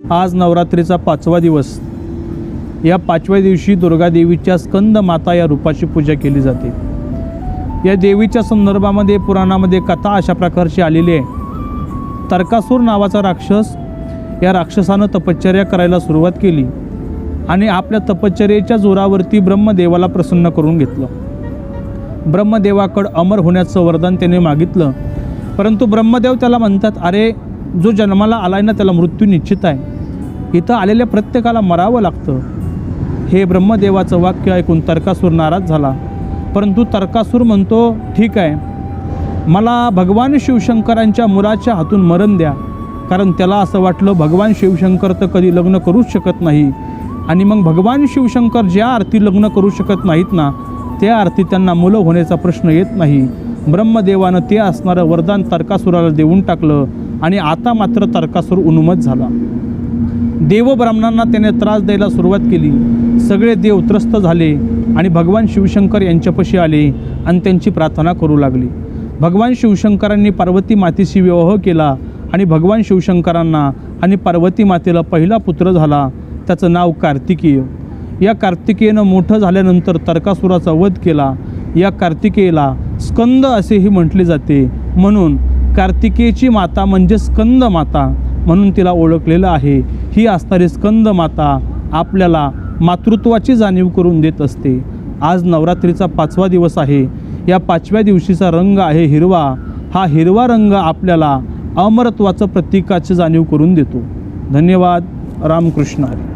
आज नवरात्रीचा 5वा दिवस। या 5व्या दिवशी दुर्गा देवीच्या स्कंद माता या रूपाची पूजा केली जाते। या देवीच्या संदर्भामध्ये पुराणामध्ये कथा अशा प्रकारची आलेली आहे। तर्कासूर नावाचा राक्षस, या राक्षसानं तपश्चर्या करायला सुरुवात केली आणि आपल्या तपश्चर्येच्या जोरावरती ब्रह्मदेवाला प्रसन्न करून घेतलं। ब्रह्मदेवाकडं अमर होण्याचं वरदान त्याने मागितलं, परंतु ब्रह्मदेव त्याला म्हणतात, अरे जो जन्माला आलाय ना त्याला मृत्यू निश्चित आहे, इथं आलेल्या प्रत्येकाला मरावं लागतं। हे ब्रह्मदेवाचं वाक्य ऐकून तर्कासूर नाराज झाला, परंतु तर्कासूर म्हणतो, ठीक आहे, मला भगवान शिवशंकरांच्या मुलाच्या हातून मरण द्या, कारण त्याला असं वाटलं भगवान शिवशंकर तर कधी लग्न करूच शकत नाही, आणि मग भगवान शिवशंकर ज्या अर्थी लग्न करू शकत नाहीत ना, त्या अर्थी त्यांना मुलं होण्याचा प्रश्न येत नाही। ब्रह्मदेवानं ते असणारं वरदान तर्कासुराला देऊन टाकलं आणि आता मात्र तर्कासूर उन्मत्त झाला। देवब्राह्मणांना त्याने त्रास द्यायला सुरुवात केली। सगळे देव त्रस्त झाले आणि भगवान शिवशंकर यांच्यापाशी आले आणि त्यांची प्रार्थना करू लागली। भगवान शिवशंकरांनी पार्वती मातेशी विवाह केला आणि भगवान शिवशंकरांना आणि पार्वती मातेला पहिला पुत्र झाला, त्याचं नाव कार्तिकेय। या कार्तिकेयनं मोठं झाल्यानंतर तर्कासुराचा वध केला। या कार्तिकेयला स्कंद असेही म्हटले जाते, म्हणून कार्तिकेयची माता म्हणजे स्कंद माता म्हणून तिला ओळखलेलं आहे। ही असणारी स्कंद माता आपल्याला मातृत्वाची जाणीव करून देत असते। आज नवरात्रीचा 5वा दिवस आहे। या 5व्या दिवशीचा रंग आहे हिरवा। हा हिरवा रंग आपल्याला अमरत्वाचं प्रतीकाची जाणीव करून देतो। धन्यवाद। रामकृष्ण हरी।